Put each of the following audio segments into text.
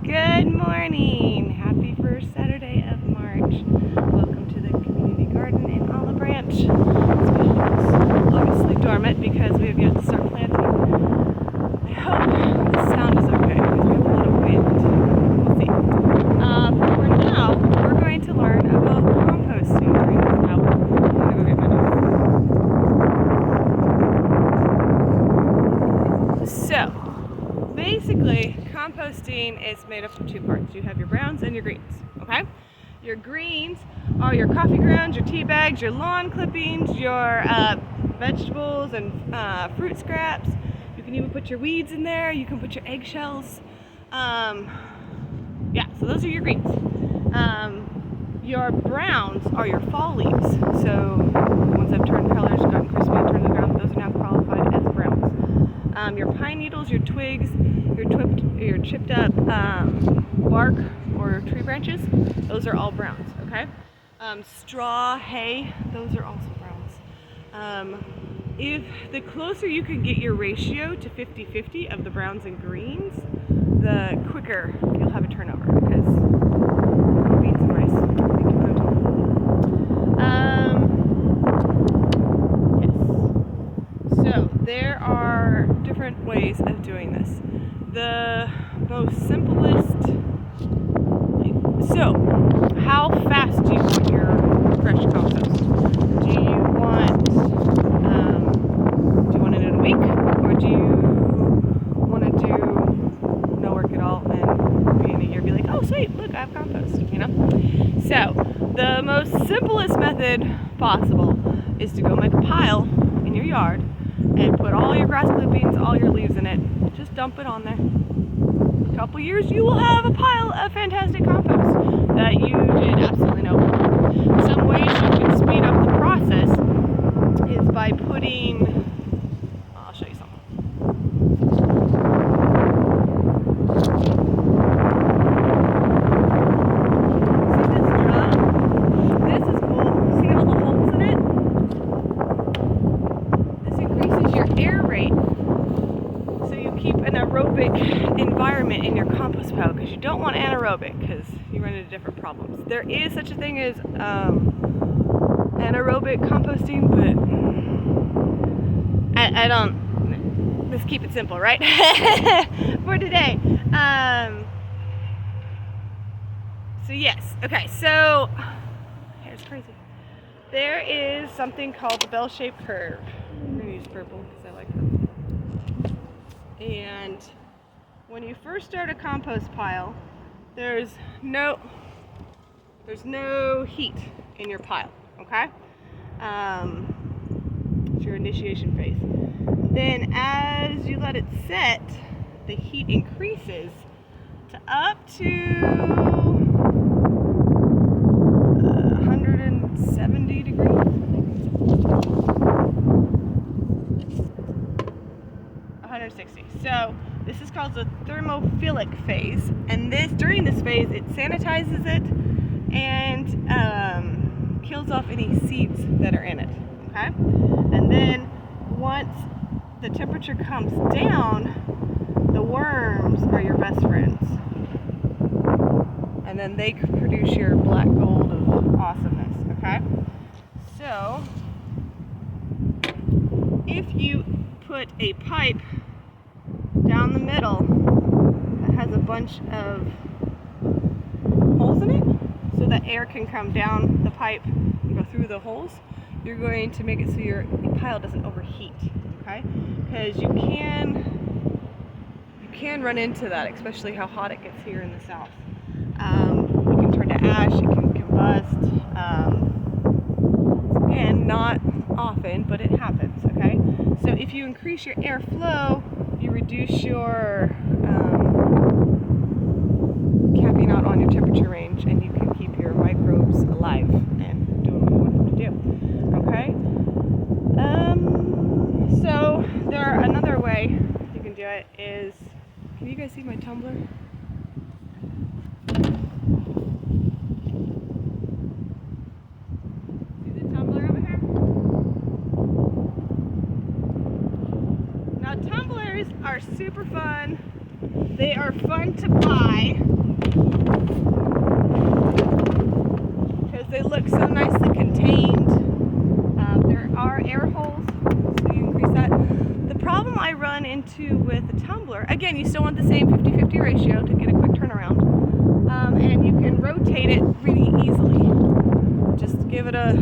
Good morning! Happy first Saturday of March. Welcome to the community garden in Olive Branch. It's obviously dormant because we have yet to start planting. I hope the sound is okay because we have a lot of wind. We'll see. For now, we're going to learn about composting during this hour. I'm going to go get my nose. So, basically, composting is made up of two parts. You have your browns and your greens, okay? Your greens are your coffee grounds, your tea bags, your lawn clippings, your vegetables and fruit scraps. You can even put your weeds in there. You can put your eggshells. Yeah, so those are your greens. Your browns are your fall leaves. So once I've turned colors, gotten crispy, and turned them brown, those are now qualified as browns. Your pine needles, your twigs, your chipped up bark or tree branches, those are all browns, okay? Straw, hay, those are also browns. If the closer you can get your ratio to 50-50 of the browns and greens, the quicker you'll have a turnover because beans and rice make you protein. Yes. So there are different ways of doing this. The most simplest, so how fast do you want your fresh compost? Do you want it in a week, or do you want to do no work at all and in a year be like, oh sweet, look, I have compost, you know? So the most simplest method possible is to go make a pile in your yard and put all your grass clippings, all your leaves in it. Just dump it on there. In a couple years, you will have a pile of fantastic compost that you did absolutely no work. Some ways you can speed up the process is by putting, I'll show you something. See this drum? This is cool. See all the holes in it? This increases your air rate. So you keep an aerobic environment in your compost pile because you don't want anaerobic because you run into different problems. There is such a thing as anaerobic composting, but I don't, let's keep it simple, right? For today. So yes, okay, so here's crazy. There is something called the bell-shaped curve. I'm going to use purple because I like purple. And when you first start a compost pile, there's no heat in your pile, okay? It's your initiation phase. Then as you let it set, the heat increases to up to 170 degrees. 160. So this is called the thermophilic phase, and during this phase it sanitizes it and kills off any seeds that are in it. Okay, and then once the temperature comes down, the worms are your best friends, and then they produce your black gold of awesomeness. Okay, so if you put a pipe down the middle that has a bunch of holes in it so that air can come down the pipe and go through the holes, you're going to make it so your pile doesn't overheat, okay? Because you can run into that, especially how hot it gets here in the south. It can turn to ash, it can combust, and not often, but it happens, okay? So if you increase your airflow, you reduce your capping out on your temperature range, and you can keep your microbes alive and doing what you want them to do. Okay? So another way you can do it is, can you guys see my tumbler? See the tumbler over here? Now tumblers are super fun. They are fun to buy. tumbler. Again, you still want the same 50-50 ratio to get a quick turnaround. And you can rotate it really easily. Just give it a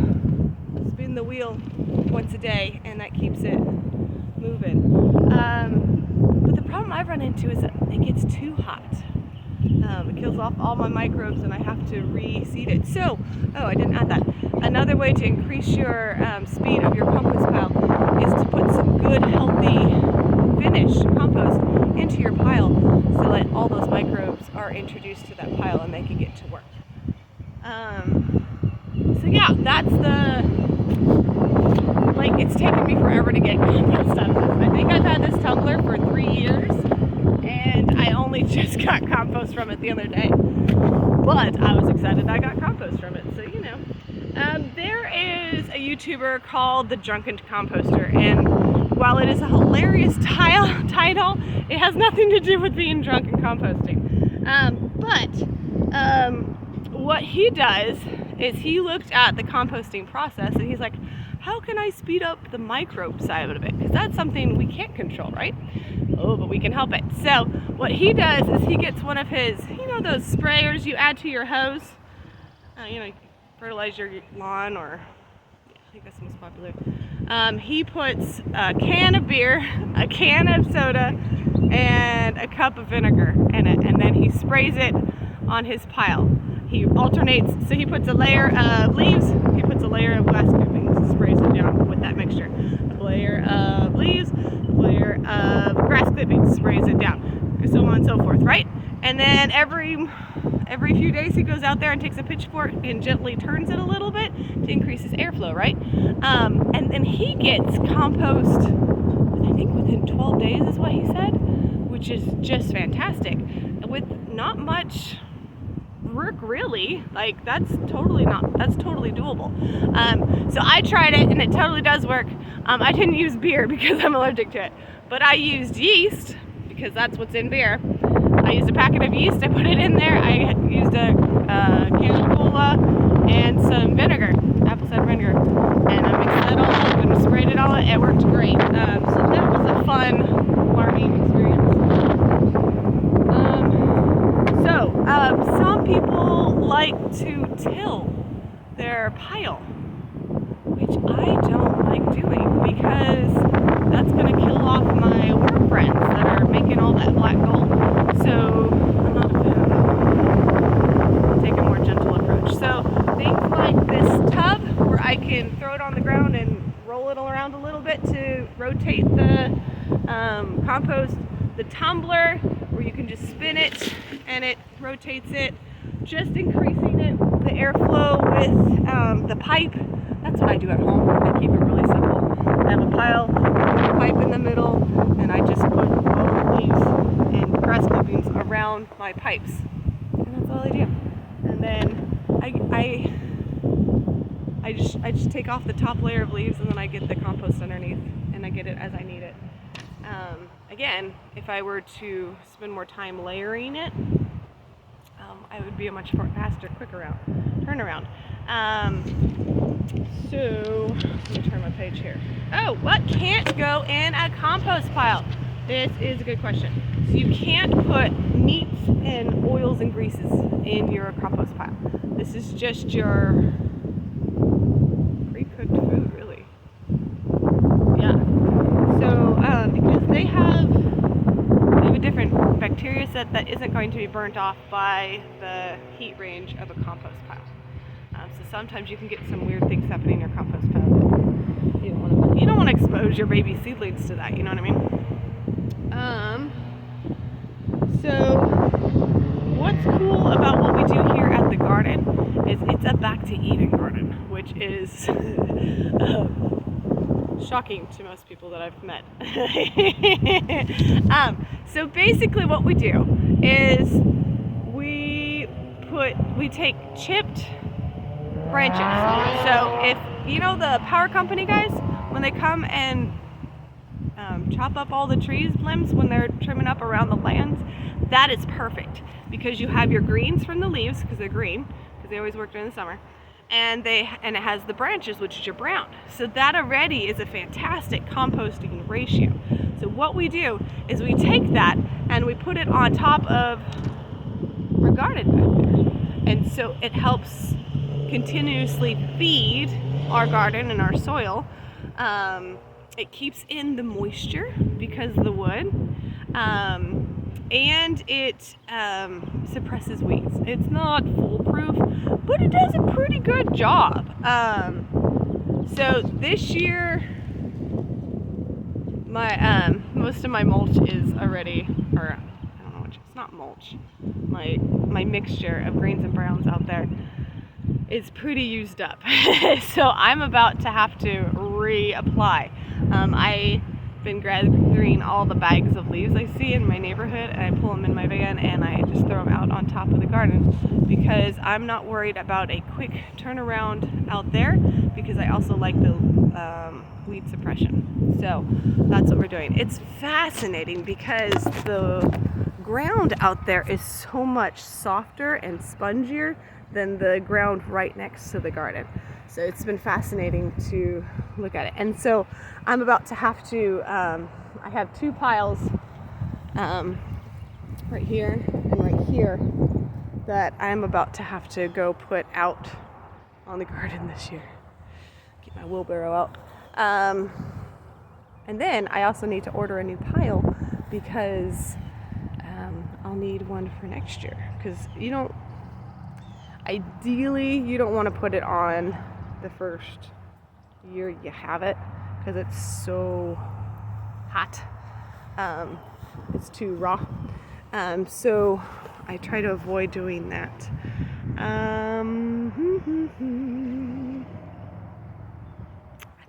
spin the wheel once a day, and that keeps it moving. But the problem I've run into is that it gets too hot. It kills off all my microbes, and I have to reseed it. So, I didn't add that. Another way to increase your speed of your compost pile is to put some good, healthy, finished compost into your pile so that all those microbes are introduced to that pile and they can get to work. So yeah, that's it's taken me forever to get compost out of this. I think I've had this tumbler for 3 years, and I only just got compost from it the other day. But I was excited I got compost from it, so you know. There is a YouTuber called The Drunken Composter, and while it is a hilarious title, it has nothing to do with being drunk and composting. What he does is he looked at the composting process, and he's like, how can I speed up the microbe side of it? Because that's something we can't control, right? Oh, but we can help it. So what he does is he gets one of his, those sprayers you add to your hose, fertilize your lawn, or I think that's the most popular. He puts a can of beer, a can of soda, and a cup of vinegar in it, and then he sprays it on his pile. He alternates, so he puts a layer of leaves, he puts a layer of glass clippings, sprays it down with that mixture. A layer of leaves, a layer of grass clippings, sprays it down, so on and so forth, right? And then every few days he goes out there and takes a pitchfork and gently turns it a little bit to increase his airflow, right? And then he gets compost, I think within 12 days is what he said, which is just fantastic. With not much work really, that's totally doable. So I tried it and it totally does work. I didn't use beer because I'm allergic to it, but I used yeast because that's what's in beer. I used a packet of yeast, I put it in there, I used a can of cola and some vinegar, apple cider vinegar, and I mixed that all up and sprayed it all, and it worked great. So that was a fun learning experience. Some people like to till their pile, which I don't like doing because that's going to kill off my work friends that are making all that black gold. So I'm not a fan. Take a more gentle approach. So things like this tub where I can throw it on the ground and roll it around a little bit to rotate the compost. The tumbler where you can just spin it and it rotates it, just increasing the airflow with the pipe. That's what I do at home. I keep it really simple. I have a pile, a pipe in the middle, and I just put all the leaves and grass clippings around my pipes, and that's all I do. And then I just take off the top layer of leaves, and then I get the compost underneath, and I get it as I need it. Again, if I were to spend more time layering it, I would be a much faster, quicker turnaround. So let me turn my page here. Oh, what can't go in a compost pile? This is a good question. So you can't put meats and oils and greases in your compost pile. This is just your pre-cooked food, really. Yeah. So because they have a different bacteria set that isn't going to be burnt off by the heat range of a compost pile. So sometimes you can get some weird things happening in your compost pile. You don't want to expose your baby seedlings to that. You know what I mean? So what's cool about what we do here at the garden is it's a back to Eden garden, which is shocking to most people that I've met. So basically what we do is we take chipped branches. So if the power company guys, when they come and chop up all the trees limbs when they're trimming up around the lands, that is perfect because you have your greens from the leaves because they're green because they always work during the summer, and it has the branches, which is your brown. So that already is a fantastic composting ratio. So what we do is we take that and we put it on top of our garden back there. And so it helps continuously feed our garden and our soil. It keeps in the moisture because of the wood. And it suppresses weeds. It's not foolproof, but it does a pretty good job. So this year, my most of my mulch is already, or I don't know which, it's not mulch. My mixture of greens and browns out there is pretty used up. So I'm about to have to reapply. I've been gathering all the bags of leaves I see in my neighborhood, and I pull them in my van and I just throw them out on top of the garden, because I'm not worried about a quick turnaround out there, because I also like the weed suppression. So that's what we're doing. It's fascinating because the ground out there is so much softer and spongier than the ground right next to the garden. So it's been fascinating to look at it. And so I'm about to have to, I have 2 piles right here and right here that I'm about to have to go put out on the garden this year. Get my wheelbarrow out. And then I also need to order a new pile, because I'll need one for next year. Because ideally you don't want to put it on the first year you have it, because it's so hot. It's too raw. So I try to avoid doing that. I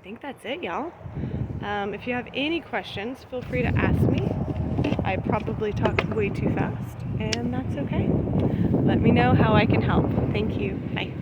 think that's it, y'all. If you have any questions, feel free to ask me. I probably talk way too fast, and that's okay. Let me know how I can help. Thank you. Bye.